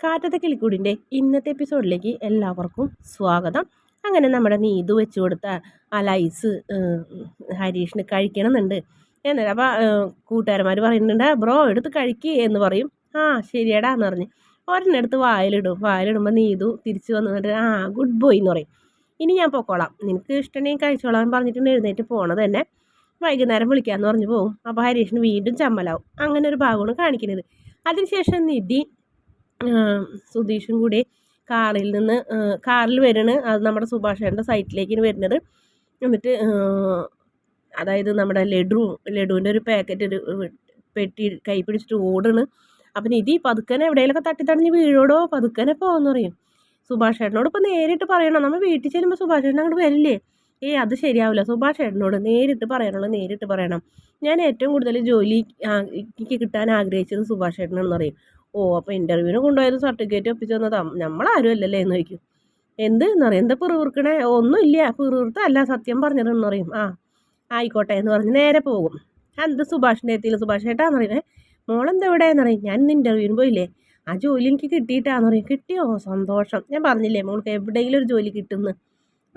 കാറ്റത്തെ കിളിക്കൂടിൻ്റെ ഇന്നത്തെ എപ്പിസോഡിലേക്ക് എല്ലാവർക്കും സ്വാഗതം. അങ്ങനെ നമ്മുടെ നീതു വെച്ച് കൊടുത്ത ആ ലൈസ് ഹരീഷിന് കഴിക്കണമെന്നുണ്ട് എന്നിട്ട് അപ്പോൾ കൂട്ടുകാരന്മാർ പറയുന്നുണ്ട് ബ്രോ എടുത്ത് കഴിക്കുക എന്ന് പറയും. ആ ശരിയടാ എന്ന് പറഞ്ഞ് ഒരെണ്ണെടുത്ത് വായിലിടുമ്പോൾ നീതു തിരിച്ച് വന്നിട്ട് ഗുഡ് ബോയ് എന്ന് പറയും. ഇനി ഞാൻ പൊക്കോളാം, നിനക്ക് ഇഷ്ടമുണ്ടെങ്കിൽ കഴിച്ചോളാം പറഞ്ഞിട്ടുണ്ട് എഴുന്നേറ്റ് പോണത് തന്നെ. വൈകുന്നേരം വിളിക്കാമെന്ന് പറഞ്ഞ് പോകും. അപ്പോൾ ഹരീഷിന് വീണ്ടും ചമ്മലാവും. അങ്ങനെ ഒരു ഭാഗമാണ് കാണിക്കുന്നത്. അതിനുശേഷം നിധി സുധീഷും കൂടി കാറിൽ വരണ്. അത് നമ്മുടെ സുഭാഷേൻ്റെ സൈറ്റിലേക്കാണ് വരുന്നത്. എന്നിട്ട് അതായത് നമ്മുടെ ലഡുവിൻ്റെ ഒരു പാക്കറ്റ് ഒരു പെട്ടി കൈ പിടിച്ചിട്ട് ഓടണ്. അപ്പം നിധി പതുക്കനെ എവിടെയെങ്കിലൊക്കെ തട്ടിത്തടഞ്ഞ് വീഴോടോ, പതുക്കനെ പോകുമെന്ന് പറയും. സുഭാഷേട്ടനോട് ഇപ്പം നേരിട്ട് പറയണം, നമ്മൾ വീട്ടിൽ ചെല്ലുമ്പോൾ സുഭാഷേട്ടൻ അങ്ങോട്ട് വരില്ലേ? അത് ശരിയാവില്ല. സുഭാഷേട്ടനോട് നേരിട്ട് പറയണം. ഞാൻ ഏറ്റവും കൂടുതൽ ജോലി എനിക്ക് കിട്ടാൻ ആഗ്രഹിച്ചത് സുഭാഷേട്ടനാണെന്ന് പറയും. അപ്പോൾ ഇൻ്റർവ്യൂവിന് കൊണ്ടുപോയത് സർട്ടിഫിക്കറ്റ് ഒപ്പിച്ച് തന്നതാ, നമ്മളാരും അല്ലല്ലേ എന്ന് ചോദിക്കും. എന്ന് പറയും. എന്താ പിറുവിറുക്കണേ? ഒന്നുമില്ല, പിറുവിറുത്തല്ല, സത്യം പറഞ്ഞതെന്ന് പറയും. ആയിക്കോട്ടെ എന്ന് പറഞ്ഞ് നേരെ പോകും. എന്ത് സുഭാഷിൻ്റെ എത്തിയില്ല. സുഭാഷ് ഏട്ടാന്ന് പറയുന്നത് മോളെന്താ എവിടെയെന്ന് പറയും. ഞാൻ ഇന്ന് ഇൻ്റർവ്യൂവിന് പോയില്ലേ, ആ ജോലി എനിക്ക് കിട്ടിയിട്ടാന്ന് പറയും. കിട്ടിയോ? സന്തോഷം. ഞാൻ പറഞ്ഞില്ലേ മോൾക്ക് എവിടെയെങ്കിലും ഒരു ജോലി കിട്ടുമെന്ന്.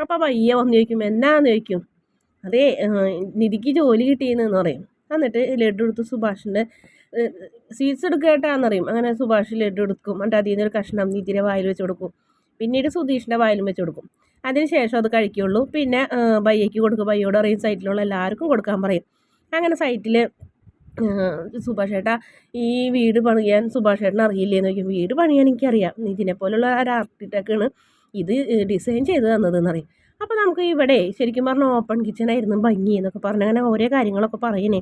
അപ്പോൾ പയ്യെ വന്ന് ചോദിക്കും എന്നാന്ന് ചോദിക്കും. അതേ നിധിക്ക് ജോലി കിട്ടിയെന്ന് പറയും. എന്നിട്ട് ലഡു എടുത്ത് സുഭാഷിൻ്റെ സ്വീറ്റ്സ് എടുക്കേട്ടാന്ന് പറയും. അങ്ങനെ സുഭാഷ് ലഡു എടുക്കും. എന്നിട്ട് അതിൽ നിന്നൊരു കഷ്ണം നിധിയുടെ വായിൽ വെച്ച് കൊടുക്കും. പിന്നീട് സുധീഷിൻ്റെ വായിലും വെച്ച് കൊടുക്കും. അതിന് ശേഷം അത് കഴിക്കുള്ളൂ. പിന്നെ ബയ്യയ്ക്ക് കൊടുക്കും. ബയ്യോട് പറയും സൈറ്റിലുള്ള എല്ലാവർക്കും കൊടുക്കാൻ പറയും. അങ്ങനെ സൈറ്റിൽ സുഭാഷ് ഏട്ടാ ഈ വീട് പണിയാൻ സുഭാഷ് ഏട്ടൻ അറിയില്ലേന്ന് ചോദിക്കും. വീട് പണിയാൻ എനിക്കറിയാം, നിധിനെ പോലുള്ള ഒരു ആർക്കിടെക്റ്റാണ് ഇത് ഡിസൈൻ ചെയ്ത് തന്നതെന്ന് പറയും. അപ്പോൾ നമുക്ക് ഇവിടെ ശരിക്കും പറഞ്ഞാൽ ഓപ്പൺ കിച്ചണായിരുന്നു ഭംഗി എന്നൊക്കെ പറഞ്ഞ് അങ്ങനെ ഓരോ കാര്യങ്ങളൊക്കെ പറയണേ.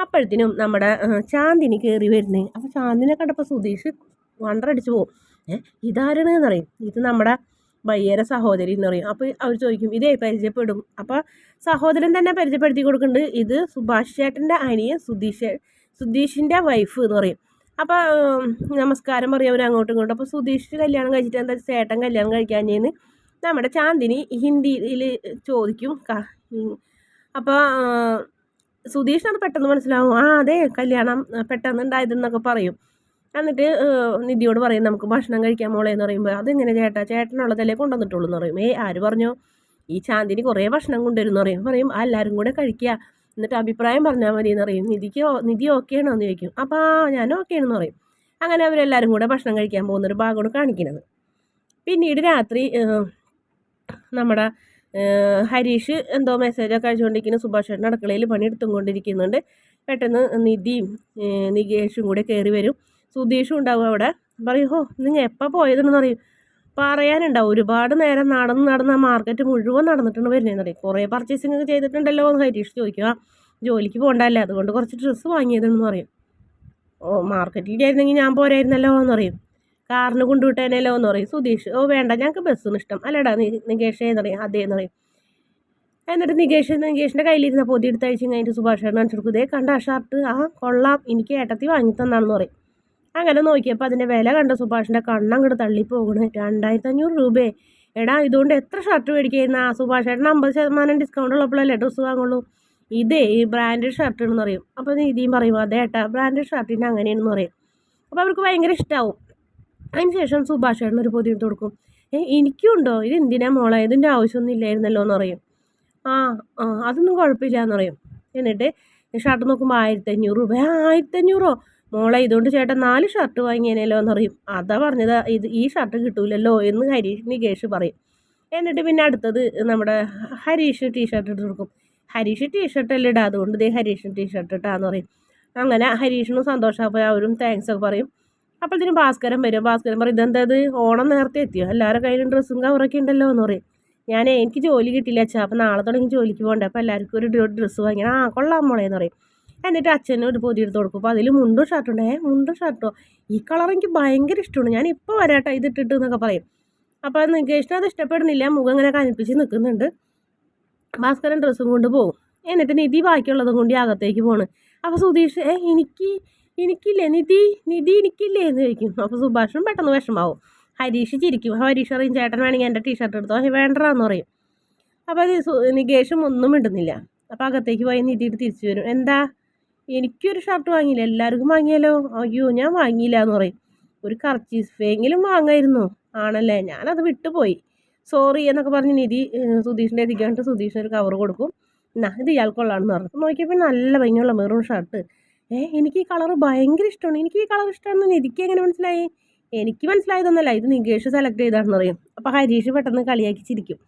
അപ്പോഴത്തേനും നമ്മുടെ ചാന്ദിനി കയറി വരുന്നേ. അപ്പോൾ ചാന്ദിനെ കണ്ടപ്പോൾ സുധീഷ് വണ്ടറടിച്ച് പോകും. ഇതാരാണെന്ന് പറയും. ഇത് നമ്മുടെ ബയ്യേരെ സഹോദരി എന്ന് പറയും. അപ്പോൾ അവർ ചോദിക്കും ഇതേ പരിചയപ്പെടും. അപ്പോൾ സഹോദരൻ തന്നെ പരിചയപ്പെടുത്തി കൊടുക്കുന്നുണ്ട്. ഇത് സുഭാഷ് ചേട്ടൻ്റെ അനിയൻ സുധീഷിൻ്റെ വൈഫ് എന്ന് പറയും. അപ്പോൾ നമസ്കാരം പറയും അവർ അങ്ങോട്ടും ഇങ്ങോട്ടും. അപ്പോൾ സുധീഷ് കല്യാണം കഴിച്ചിട്ട് എന്താ ചേട്ടൻ കല്യാണം കഴിക്കാഞ്ഞെന്ന് നമ്മുടെ ചാന്ദിനി ഹിന്ദിയിൽ ചോദിക്കും. അപ്പോൾ സുധീഷിനത് പെട്ടെന്ന് മനസ്സിലാവും. അതെ കല്യാണം പെട്ടെന്ന് ഉണ്ടായതെന്നൊക്കെ പറയും. എന്നിട്ട് നിധിയോട് പറയും നമുക്ക് ഭക്ഷണം കഴിക്കാൻ മോളെ എന്ന് പറയുമ്പോൾ അതെങ്ങനെ ചേട്ടനുള്ളതല്ലേ കൊണ്ടുവന്നിട്ടുള്ളൂ എന്ന് പറയും. ആര് പറഞ്ഞോ, ഈ ചാന്ദിനി കുറേ ഭക്ഷണം കൊണ്ടുവരുമെന്ന് പറയും. എല്ലാവരും കൂടെ കഴിക്കുക, എന്നിട്ട് അഭിപ്രായം പറഞ്ഞാൽ മതി എന്ന് പറയും. നിധി ഓക്കെ ആണോ എന്ന് ചോദിക്കും. അപ്പോൾ ഞാൻ ഓക്കെ ആണെന്ന് പറയും. അങ്ങനെ അവരെല്ലാവരും കൂടെ ഭക്ഷണം കഴിക്കാൻ പോകുന്നൊരു ഭാഗമാണ് കാണിക്കുന്നത്. പിന്നീട് രാത്രി നമ്മുടെ ഹരീഷ് എന്തോ മെസ്സേജൊക്കെ അയച്ചുകൊണ്ടിരിക്കുന്നു. സുഭാഷ് ചേട്ടൻ അടുക്കളയിൽ പണിയെടുത്തും കൊണ്ടിരിക്കുന്നുണ്ട്. പെട്ടെന്ന് നിധിയും നികേഷും കൂടെ കയറി വരും. സുധീഷും ഉണ്ടാവും അവിടെ. പറയും നിങ്ങൾ എപ്പോൾ പോയതെന്ന് പറയും. പറയാനുണ്ടാവും ഒരുപാട് നേരം നടന്ന് ആ മാർക്കറ്റ് മുഴുവൻ നടന്നിട്ടുണ്ട് വരുന്നതെന്ന് പറയും. കുറേ പർച്ചേസിങ് ഒക്കെ ചെയ്തിട്ടുണ്ടല്ലോ എന്ന് ഹരീഷ് ചോദിക്കുക. ജോലിക്ക് പോകണ്ടല്ലേ, അതുകൊണ്ട് കുറച്ച് ഡ്രസ്സ് വാങ്ങിയതെന്ന് പറയും. മാർക്കറ്റിൽ ആയിരുന്നെങ്കിൽ ഞാൻ പോരായിരുന്നല്ലോ എന്ന് പറയും. കാറിന് കൊണ്ടുവിട്ടേനല്ലോ എന്ന് പറയും. സുധീഷ് വേണ്ട ഞങ്ങൾക്ക് ബസ്സിന് ഇഷ്ടം അല്ലടാ നികേഷേ എന്ന് പറയും. അതേ എന്ന് പറയും. എന്നിട്ട് നികേഷിൻ്റെ കയ്യിലിരുന്ന പൊതി എടുത്തയച്ച് കഴിഞ്ഞിട്ട് സുഭാഷ് കാണിച്ചു കൊടുക്കും. ഇതേ കണ്ട ആ ഷർട്ട് കൊള്ളാം, എനിക്ക് ഏട്ടത്തി വാങ്ങി തന്നാണെന്ന് പറയും. അങ്ങനെ നോക്കിയപ്പോൾ അതിൻ്റെ വില കണ്ട സുഭാഷിൻ്റെ കണ്ണങ്ങോട്ട് തള്ളിപ്പോകണ്. 2500 രൂപയെ. എടാ ഇതുകൊണ്ട് എത്ര ഷർട്ട് മേടിക്കുന്ന? സുഭാഷ് ഏട്ടൻ 50% ഡിസ്കൗണ്ട് ഉള്ളപ്പോഴല്ലേ ഡ്രസ്സ് വാങ്ങുള്ളൂ. ഇതേ ഈ ബ്രാൻഡഡ് ഷർട്ടാണെന്ന് പറയും. അപ്പോൾ നിധിയും പറയും അതേ ഏട്ടാ ബ്രാൻഡഡ് ഷർട്ടിൻ്റെ അങ്ങനെയാണെന്ന് പറയും. അപ്പോൾ അവർക്ക് ഭയങ്കര ഇഷ്ടമാവും. അതിന് ശേഷം സുഭാഷ് ഏട്ടൻ ഒരു പൊതി എടുത്ത് കൊടുക്കും. എനിക്കും ഉണ്ടോ? ഇത് എന്തിനാ മോളെ, ഇതിൻ്റെ ആവശ്യമൊന്നും ഇല്ലായിരുന്നല്ലോ എന്ന് പറയും. അതൊന്നും കുഴപ്പമില്ല എന്ന് പറയും. എന്നിട്ട് ഷർട്ട് നോക്കുമ്പോൾ 1500 രൂപ. 1500 മോളെ ഇതുകൊണ്ട് ചേട്ടൻ 4 ഷർട്ട് വാങ്ങിയേനല്ലോ എന്ന് പറയും. അതാ പറഞ്ഞത് ഈ ഷർട്ട് കിട്ടൂലല്ലോ എന്ന് നികേഷ് പറയും. എന്നിട്ട് പിന്നെ അടുത്തത് നമ്മുടെ ഹരീഷ് ടീഷർട്ട് ഇട്ട് കൊടുക്കും. ഹരീഷ് ടീഷർട്ട് അല്ലേ ഇടാ, അതുകൊണ്ട് ഇതേ ഹരീഷിന് ടീഷർട്ട് ഇട്ടാന്ന് പറയും. അങ്ങനെ ഹരീഷിനും സന്തോഷമാകുമ്പോൾ അവരും താങ്ക്സ് ഒക്കെ പറയും. അപ്പോഴത്തേനും ഭാസ്കരൻ വരും. ഭാസ്കരൻ പറയും ഇതെന്തത് ഓണം നേരത്തെ എത്തിയോ, എല്ലാവരുടെ കയ്യിലും ഡ്രസ്സും കവറൊക്കെ ഉണ്ടല്ലോ എന്ന് പറയും. എനിക്ക് ജോലി കിട്ടില്ല അച്ഛാ, അപ്പോൾ നാളെ തുടങ്ങി ജോലിക്ക് പോകണ്ടേ, അപ്പോൾ എല്ലാവർക്കും ഒരു ഡ്രസ്സ് വാങ്ങിയാണ്. കൊള്ളാം മോളെ എന്ന് പറയും. എന്നിട്ട് അച്ഛനും ഒരു പൊതി എടുത്ത് കൊടുക്കും. അപ്പോൾ അതിൽ മുണ്ടും ഷർട്ടുണ്ട്. മുണ്ടും ഷർട്ടോ, ഈ കളർ എനിക്ക് ഭയങ്കര ഇഷ്ടമാണ്, ഞാൻ ഇപ്പോൾ വരാട്ടോ ഇതിട്ടിട്ട് എന്നൊക്കെ പറയും. അപ്പോൾ നികേഷിന് അത് ഇഷ്ടപ്പെടുന്നില്ല, മുഖം ഇങ്ങനെ കനിപ്പിച്ച് നിൽക്കുന്നുണ്ട്. ഭാസ്കരൻ ഡ്രസ്സും കൊണ്ട് പോകും. എന്നിട്ട് നിധി ബാക്കിയുള്ളതും കൊണ്ട് അകത്തേക്ക് പോണ്. അപ്പോൾ സുധീഷ് എനിക്കില്ലേ നിധി എനിക്കില്ലേ എന്ന് ചോദിക്കും. അപ്പോൾ സുഭാഷും പെട്ടെന്ന് വിഷമാവും. ഹരീഷ് ചിരിക്കും. ഹരീഷ് പറയും ചേട്ടൻ വേണമെങ്കിൽ എൻ്റെ ടീഷർട്ട് എടുത്തോ, വേണ്ടറാന്ന് പറയും. അപ്പോൾ നികേഷും ഒന്നും മിണ്ടുന്നില്ല. അപ്പോൾ അകത്തേക്ക് പോയി നിധിയിട്ട് തിരിച്ചു വരും. എന്താ എനിക്കൊരു ഷർട്ട് വാങ്ങിയില്ല, എല്ലാവർക്കും വാങ്ങിയാലോ? അയ്യോ ഞാൻ വാങ്ങിയില്ല എന്ന് പറയും. ഒരു കർച്ചീഫ് എങ്കിലും വാങ്ങായിരുന്നു. ആണല്ലേ, ഞാനത് വിട്ടുപോയി, സോറി എന്നൊക്കെ പറഞ്ഞ് നിധി സുധീഷിൻ്റെ എത്തിക്കാണ്ട് സുധീഷിന് ഒരു കവർ കൊടുക്കും. എന്നാ ഇത് ഇയാൾക്കുള്ളതാണെന്ന് പറഞ്ഞു. നോക്കിയപ്പോൾ നല്ല ഭംഗിയുള്ള മെറൂൺ ഷർട്ട്. എനിക്ക് ഈ കളർ ഭയങ്കര ഇഷ്ടമാണ്, എനിക്ക് ഈ കളർ ഇഷ്ടമാണെന്ന് നിധിക്ക് എങ്ങനെ മനസ്സിലായി? എനിക്ക് മനസ്സിലായതൊന്നുമല്ല, ഇത് നികേഷ് സെലക്ട് ചെയ്താണെന്ന് പറയും. അപ്പോൾ ഹരീഷ് പെട്ടെന്ന് കളിയാക്കി ചിരിക്കും.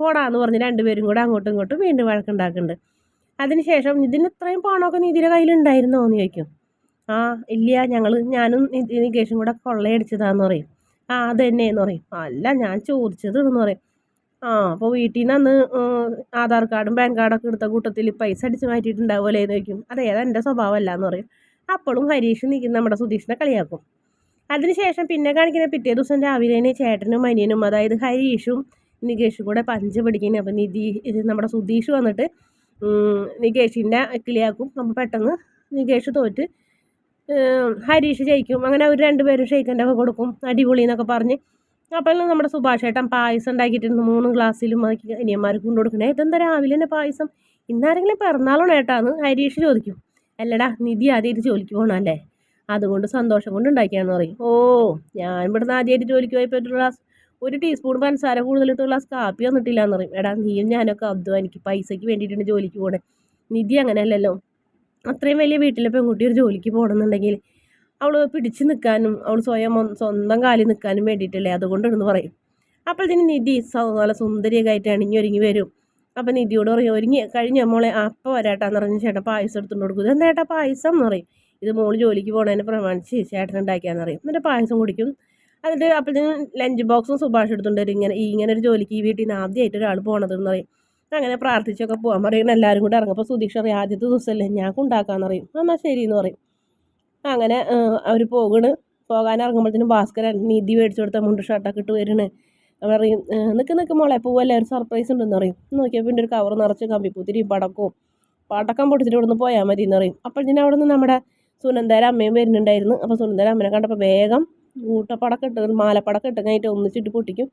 പോടാന്ന് പറഞ്ഞ് രണ്ടുപേരും കൂടെ അങ്ങോട്ടും ഇങ്ങോട്ടും വീണ്ടും വഴക്കുണ്ടാക്കുന്നുണ്ട്. അതിനുശേഷം ഇതിന് ഇത്രയും പണമൊക്കെ നിധിയുടെ കയ്യിലുണ്ടായിരുന്നോ എന്ന് ചോദിക്കും. ആ ഇല്ല, ഞാനും നികേഷും കൂടെ കൊള്ളയടിച്ചതാന്ന് പറയും. അത് തന്നെയെന്ന് പറയും. അല്ല ഞാൻ ചോദിച്ചത് എന്ന് പറയും. അപ്പോൾ വീട്ടിൽ നിന്ന് അന്ന് ആധാർ കാർഡും പാൻ കാർഡൊക്കെ എടുത്ത കൂട്ടത്തിൽ പൈസ അടിച്ച് മാറ്റിയിട്ടുണ്ടാവുമല്ലേ എന്ന് ചോദിക്കും. അതെ, അതെൻ്റെ സ്വഭാവമല്ല എന്ന് പറയും. അപ്പോഴും ഹരീഷ് നമ്മുടെ സുധീഷിനെ കളിയാക്കും. അതിനുശേഷം പിന്നെ കാണിക്കുന്ന പിറ്റേ ദിവസം രാവിലെ ചേട്ടനും അനിയനും, അതായത് ഹരീഷും നികേഷും കൂടെ പഞ്ച് പഠിക്കുന്നത്. അപ്പം നമ്മുടെ സുധീഷ് വന്നിട്ട് നികേഷിൻ്റെ കിളിയാക്കും. അപ്പോൾ പെട്ടെന്ന് നികേഷ് തോറ്റ് ഹരീഷ് ജയിക്കും. അങ്ങനെ അവർ രണ്ടുപേരും ഷെയ്ക്കൻ്റെ ഒക്കെ കൊടുക്കും, അടിപൊളി എന്നൊക്കെ പറഞ്ഞ്. അപ്പോൾ നമ്മുടെ സുഭാഷ് ഏട്ടൻ പായസം ഉണ്ടാക്കിയിട്ടുണ്ട് 3 ഗ്ലാസ്സിലും അനിയന്മാർക്ക് കൊണ്ടു കൊടുക്കണേ. ഇതെന്താ രാവിലെ തന്നെ പായസം, ഇന്നാരെങ്കിലും പിറന്നാളാണ് ഏട്ടാന്ന് ഹരീഷ് ചോദിക്കും. അല്ലടാ, നിധി ആദ്യമായിട്ട് ജോലിക്ക് പോകണമല്ലേ, അതുകൊണ്ട് സന്തോഷം കൊണ്ട് ഉണ്ടാക്കിയാന്ന് പറയും. ഞാൻ ഇവിടുന്ന് ആദ്യമായിട്ട് ജോലിക്ക് പോയപ്പോൾ ഒരു ടീസ്പൂൺ പഞ്ചസാര കൂടുതലിട്ട് ഗ്ലാസ് കാപ്പി വന്നിട്ടില്ല എന്ന് പറയും. എടാ, നീയും ഞാനൊക്കെ അധ്വാനിക്ക് പൈസയ്ക്ക് വേണ്ടിയിട്ടാണ് ജോലിക്ക് പോകണേ, നിധി അങ്ങനെയല്ലല്ലോ. അത്രയും വലിയ വീട്ടിലെ പെൺകുട്ടി ഒരു ജോലിക്ക് പോകണമെന്നുണ്ടെങ്കിൽ അവൾ പിടിച്ച് നിൽക്കാനും അവൾ സ്വന്തം കാലിൽ നിൽക്കാനും വേണ്ടിയിട്ടല്ലേ, അതുകൊണ്ടെന്ന് പറയും. അപ്പോഴത്തേന് നിധി നല്ല സുന്ദരിയൊക്കെ ആയിട്ട് അണിഞ്ഞൊരുങ്ങി വരും. അപ്പം നിധിയോട് പറയും, ഒരുങ്ങി കഴിഞ്ഞ മോളെ അപ്പം വരാട്ടാന്ന് പറഞ്ഞ് ചേട്ടൻ പായസം എടുത്തുകൊണ്ട് കൊടുക്കും. ഇതെന്താ ചേട്ടാ പായസം എന്ന് പറയും. ഇത് മോള് ജോലിക്ക് പോകണതിനെ പ്രമാണിച്ച് ചേട്ടൻ ഉണ്ടാക്കിയാന്ന് പറയും. എന്നിട്ട് പായസം കുടിക്കും. എന്നിട്ട് അപ്പോഴത്തേനും ലഞ്ച് ബോക്സും സുഭാഷ് എടുത്തുകൊണ്ട് വരും. ഇങ്ങനെ ഒരു ജോലിക്ക് ഈ വീട്ടിൽ നിന്ന് ആദ്യമായിട്ട് ഒരാൾ പോകണതെന്ന് പറയും. അങ്ങനെ പ്രാർത്ഥിച്ചൊക്കെ പോകാൻ പറയും. എല്ലാവരും കൂടെ ഇറങ്ങുമ്പോൾ സുധീഷ് പറയും, ആദ്യത്തെ ദിവസമല്ലേ ഞാൻ കൊണ്ടാക്കാന്ന് പറയും. എന്നാൽ ശരി എന്ന് പറയും. അങ്ങനെ അവർ പോകാൻ ഇറങ്ങുമ്പോഴത്തേനും ഭാസ്കരൻ നിധി മേടിച്ചു കൊടുത്ത മുണ്ട് ഷർട്ടൊക്കെ ഇട്ട് വരുന്നു. പറയും, നിൽക്ക് മോളെ പോവല്ലേ, ഒരു സർപ്രൈസ് ഉണ്ടെന്ന് പറയും. നോക്കിയാൽ പിന്നെ ഒരു കവർ നിറച്ച് കമ്പിപ്പൂത്തിരി പടക്കം പൊട്ടിച്ചിട്ട് ഇവിടെ നിന്ന് പോയാൽ മതി എന്ന് പറയും. അപ്പോഴത്തേനും അവിടെ നിന്ന് നമ്മുടെ സുനന്ദയുടെ അമ്മയും വരുന്നുണ്ടായിരുന്നു. അപ്പോൾ സുനന്ദയുടെ അമ്മനെ കണ്ടപ്പോൾ വേഗം ഊട്ടപ്പടക്കം ഇട്ട് മാലപ്പടക്കം ഇട്ട് കഴിഞ്ഞിട്ട് ഒന്നിച്ചിട്ട് പൊട്ടിക്കും.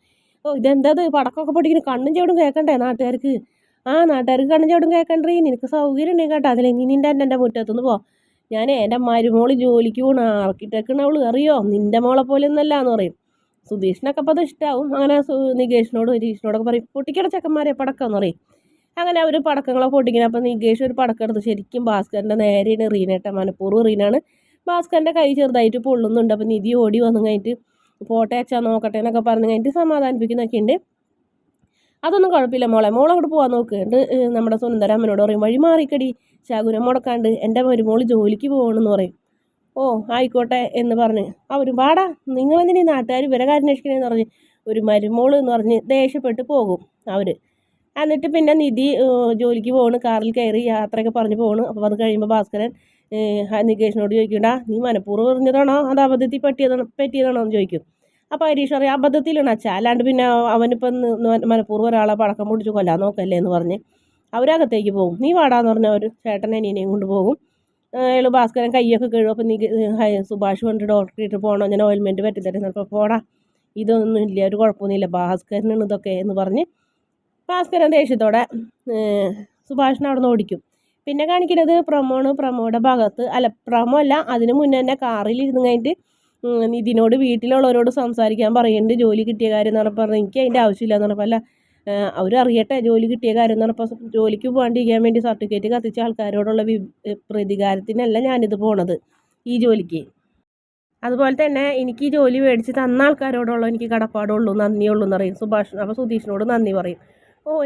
ഇതെന്താ പടക്കമൊക്കെ പൊട്ടിക്കുന്നു, കണ്ണും ചവിടും കേൾക്കണ്ടേ നാട്ടുകാർക്ക്? നാട്ടുകാർക്ക് കണ്ണും ചവിടും കേൾക്കണ്ടേ, നിനക്ക് സൗകര്യം ഉണ്ടെങ്കിൽ കേട്ടോ, അതിലെങ്കിൽ നിൻ്റെ എൻ്റെ മുറ്റത്തുനിന്ന് പോ. ഞാൻ എൻ്റെ മരുമോള് ജോലിക്ക് പോകണ ആർക്കിടെക്റ്റാണ് അവൾ, അറിയോ, നിൻ്റെ മോളെ പോലെ ഒന്നല്ല എന്ന് പറയും. സുധീഷിനൊക്കെ അപ്പോൾ അത് ഇഷ്ടമാവും. അങ്ങനെ ഹരീഷിനോടൊക്കെ പറയും, പൊട്ടിക്കട ചെക്കന്മാരെ പടക്കം എന്ന് പറയും. അങ്ങനെ അവർ പടക്കങ്ങളൊക്കെ പൊട്ടിക്കണം. അപ്പോൾ നികേഷ് ഒരു പടക്കം എടുത്ത് ശരിക്കും ഭാസ്കരൻ്റെ നേരെയാണ് റീനേട്ട, മനഃപൂർവ്വം റീനാണ്. ഭാസ്കരൻ്റെ കൈ ചെറുതായിട്ട് പൊള്ളുന്നുണ്ട്. അപ്പോൾ നിധി ഓടി വന്നു കഴിഞ്ഞിട്ട് പോട്ടെ അച്ഛാ നോക്കട്ടെ എന്നൊക്കെ പറഞ്ഞു കഴിഞ്ഞിട്ട് സമാധാനിപ്പിക്കുന്നൊക്കെ ഉണ്ട്. അതൊന്നും കുഴപ്പമില്ല മോളെ അങ്ങോട്ട് പോകാൻ നോക്കുന്നുണ്ട്. നമ്മുടെ സുനന്ദര അമ്മനോട് പറയും, വഴി മാറിക്കടി, ശകുനം മുടക്കാണ്ട് എൻ്റെ മരുമോള് ജോലിക്ക് പോകണമെന്ന് പറയും. ആയിക്കോട്ടെ എന്ന് പറഞ്ഞ് അവർ പാടാ, നിങ്ങളെന്തിനീ നാട്ടുകാർ ഇവരെ കാര്യം അന്വേഷിക്കണമെന്ന് പറഞ്ഞ് ഒരു മരുമോള് എന്ന് പറഞ്ഞ് ദേഷ്യപ്പെട്ട് പോകും അവർ. എന്നിട്ട് പിന്നെ നിധി ജോലിക്ക് പോകണ്, കാറിൽ കയറി യാത്രയൊക്കെ പറഞ്ഞ് പോകണ്. അപ്പോൾ അത് കഴിയുമ്പോൾ ഭാസ്കരൻ നികേഷിനോട് ചോദിക്കണ്ടാ, നീ മനഃപൂർവ്വം എറിഞ്ഞതാണോ അത് അബദ്ധത്തിൽ പറ്റിയതാണോ എന്ന് ചോദിക്കും. അപ്പോൾ ഹരീഷ് അറിയാം അബദ്ധത്തിലാണ് അച്ഛാ, അല്ലാണ്ട് പിന്നെ അവനിപ്പം മനഃപൂർവ്വം ഒരാളെ പടക്കം പൊടിച്ച് കൊല്ലാൻ നോക്കല്ലേ എന്ന് പറഞ്ഞ് അവരകത്തേക്ക് പോകും. നീ വാടാന്ന് പറഞ്ഞ അവർ ചേട്ടനെ അനിയനെയും കൊണ്ട് പോകും. അയാൾ ഭാസ്കരൻ കൈയൊക്കെ കഴുകും. അപ്പം സുഭാഷ് കൊണ്ട് ഡോക്ടറേറ്റ് പോകണോ, ഞാൻ ഓയിൽമെൻറ്റ് പറ്റിത്തരുന്ന. അപ്പോൾ പോടാ, ഇതൊന്നും ഇല്ല, ഒരു കുഴപ്പമൊന്നുമില്ല, ഭാസ്കരനാണ് ഇതൊക്കെ എന്ന് പറഞ്ഞ് ഭാസ്കരൻ ദേഷ്യത്തോടെ സുഭാഷിനെ അവിടെ നിന്ന് ഓടിക്കും. പിന്നെ കാണിക്കുന്നത് പ്രമോയുടെ ഭാഗത്ത് പ്രമോ അല്ല, അതിന് മുന്നേ തന്നെ കാറിൽ ഇരുന്ന് കഴിഞ്ഞിട്ട് നിധിനോട് വീട്ടിലുള്ളവരോട് സംസാരിക്കാൻ പറയുന്നുണ്ട്. ജോലി കിട്ടിയ കാര്യം എന്ന് പറഞ്ഞപ്പോൾ എനിക്ക് അതിൻ്റെ ആവശ്യമില്ല എന്ന് പറഞ്ഞപ്പോൾ, അല്ല അവരറിയട്ടെ ജോലി കിട്ടിയ കാര്യം എന്ന് പറഞ്ഞപ്പോൾ, ജോലിക്ക് പോകാണ്ടിരിക്കാൻ വേണ്ടി സർട്ടിഫിക്കറ്റ് കത്തിച്ച ആൾക്കാരോടുള്ള പ്രതികാരത്തിനല്ല ഞാനിത് പോണത് ഈ ജോലിക്ക്. അതുപോലെ തന്നെ എനിക്ക് ഈ ജോലി മേടിച്ച് തന്ന ആൾക്കാരോടുള്ള എനിക്ക് കടപ്പാടുള്ളൂ, നന്ദിയുള്ളൂ എന്ന് പറയും സുഭാഷ്. അപ്പോൾ സുധീഷിനോട് നന്ദി പറയും.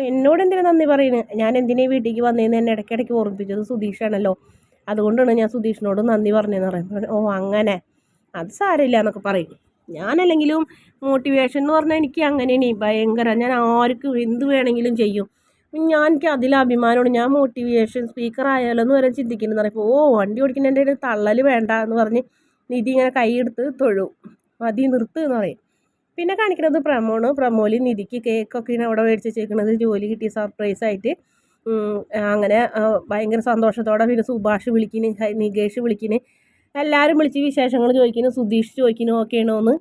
എന്നോട് എന്തിനാ നന്ദി പറയുന്നത്, ഞാൻ എന്തിനാ വീട്ടിലേക്ക് വന്നതെന്ന് എന്നെ ഇടയ്ക്കിടയ്ക്ക് ഓർമ്മിപ്പിച്ചത് സുധീഷാണല്ലോ, അതുകൊണ്ടാണ് ഞാൻ സുധീഷിനോട് നന്ദി പറഞ്ഞതെന്ന് പറയും. അങ്ങനെ, അത് സാരമില്ല എന്നൊക്കെ പറയും. ഞാനല്ലെങ്കിലും മോട്ടിവേഷൻ എന്ന് പറഞ്ഞാൽ എനിക്ക് അങ്ങനെയാണ് ഭയങ്കര, ഞാൻ ആർക്കും എന്ത് വേണമെങ്കിലും ചെയ്യും. എനിക്ക് അതിൽ അഭിമാനമാണ്. ഞാൻ മോട്ടിവേഷൻ സ്പീക്കർ ആയാലോ എന്ന് വരെ ചിന്തിക്കുന്നത് പറയുമ്പോൾ വണ്ടി ഓടിക്കുന്നതിൻ്റെ ഒരു തള്ളൽ വേണ്ട എന്ന് പറഞ്ഞ് നിധി ഇങ്ങനെ കൈയെടുത്ത് തൊഴും. മതി നിർത്ത് എന്ന് പറയും. പിന്നെ കാണിക്കുന്നത് പ്രമോല് നിധിക്ക് കേക്കൊക്കെ അവിടെ മേടിച്ച് വെച്ചേക്കുന്നത് ജോലി കിട്ടിയ സർപ്രൈസായിട്ട്. അങ്ങനെ ഭയങ്കര സന്തോഷത്തോടെ പിന്നെ സുഭാഷ് വിളിക്കുന്നു, നികേഷ് വിളിക്കുന്നു, എല്ലാവരും വിളിച്ച് വിശേഷങ്ങൾ ചോദിക്കുന്നു, സുധീഷ് ചോദിക്കുന്നു ഓക്കെയാണോ എന്ന്.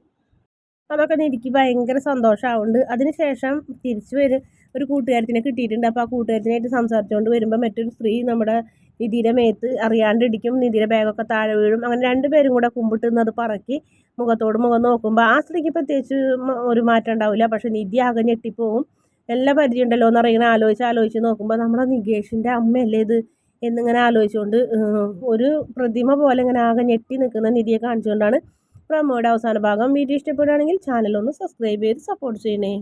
അതൊക്കെ നിധിക്ക് ഭയങ്കര സന്തോഷമാവുന്നുണ്ട്. അതിനുശേഷം തിരിച്ചു ഒരു കൂട്ടുകാരത്തിനെ കിട്ടിയിട്ടുണ്ട്. അപ്പോൾ ആ കൂട്ടുകാരത്തിനായിട്ട് സംസാരിച്ചുകൊണ്ട് വരുമ്പോൾ മറ്റൊരു സ്ത്രീ നമ്മുടെ നിധിയുടെ മേത്ത് അറിയാണ്ടിടിക്കും, നിധിയുടെ ബാഗൊക്കെ താഴെ വീഴും. അങ്ങനെ 2 പേരും കൂടെ കുമ്പിട്ട് നിന്നത് പറക്കി മുഖത്തോട് മുഖം നോക്കുമ്പോൾ ആ സ്ത്രീക്ക് പ്രത്യേകിച്ച് ഒരു മാറ്റം ഉണ്ടാവില്ല. പക്ഷെ നിധി ആകെ ഞെട്ടിപ്പോവും. എല്ലാം പരിചയമുണ്ടല്ലോ എന്നറിയിങ്ങനെ ആലോചിച്ച് നോക്കുമ്പോൾ നമ്മുടെ നികേഷിൻ്റെ അമ്മയല്ലേ ഇത് എന്നിങ്ങനെ ആലോചിച്ചുകൊണ്ട് ഒരു പ്രതിമ പോലെ ഇങ്ങനെ ആകെ ഞെട്ടി നിൽക്കുന്ന നിധിയെ കാണിച്ചുകൊണ്ടാണ് പ്രമോയുടെ അവസാന ഭാഗം. വീഡിയോ ഇഷ്ടപ്പെടുകയാണെങ്കിൽ ചാനൽ ഒന്ന് സബ്സ്ക്രൈബ് ചെയ്ത് സപ്പോർട്ട് ചെയ്യണേ.